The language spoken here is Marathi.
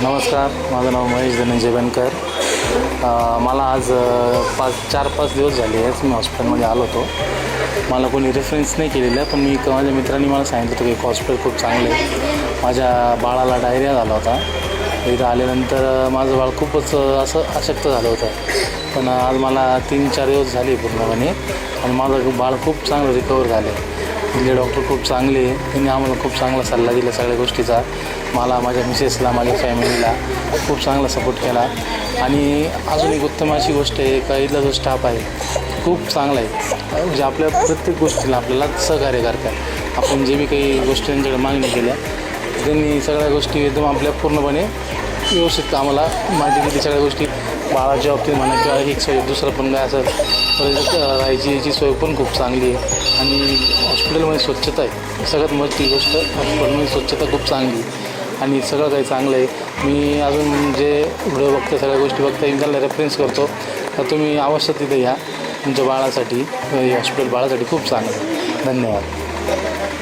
नमस्कार, माझं नाव महेश धनंजय बनकर. मला आज 4-5 दिवस झाले आहेत मी हॉस्पिटलमध्ये आलो होतो. मला कोणी रेफरन्स नाही केलेला, पण माझ्या मित्रांनी मला सांगितलं होतं की हॉस्पिटल खूप चांगलं आहे. माझ्या बाळाला डायरिया झाला होता. इथं आल्यानंतर माझं बाळ खूपच असं अशक्त झालं होतं, पण आज मला 3-4 दिवस झाले पूर्णपणे आणि माझं बाळ खूप चांगलं रिकवर झालं आहे. इथले डॉक्टर खूप चांगले, त्यांनी आम्हाला खूप चांगला सल्ला दिला सगळ्या गोष्टीचा. मला, माझ्या मिसेसला, माझ्या फॅमिलीला खूप चांगला सपोर्ट केला. आणि अजून एक उत्तम अशी गोष्ट आहे का इथला जो स्टाफ आहे खूप चांगला आहे. म्हणजे आपल्या प्रत्येक गोष्टीला आपल्याला सहकार्य करतात. आपण जे मी काही गोष्टी त्यांच्याकडे मागणी केल्या त्यांनी सगळ्या गोष्टी एकदम आपल्या पूर्णपणे व्यवस्थित आम्हाला माहिती दिली. सगळ्या गोष्टी बाळाच्या बाबतीत म्हणा किंवा एक सोय दुसरं पण काय असं राहायची याची सोय पण खूप चांगली आहे. आणि हॉस्पिटलमध्ये स्वच्छता आहे, सगळ्यात मोठी गोष्ट हॉस्पिटलमध्ये स्वच्छता खूप चांगली आणि सगळं काही चांगलं आहे. मी अजून जे व्हिडिओ बघतो सगळ्या गोष्टी बघता मी त्याला रेफरन्स करतो तर तुम्ही अवश्य तिथे या तुमच्या बाळासाठी. हॉस्पिटल बाळासाठी खूप चांगलं आहे. धन्यवाद.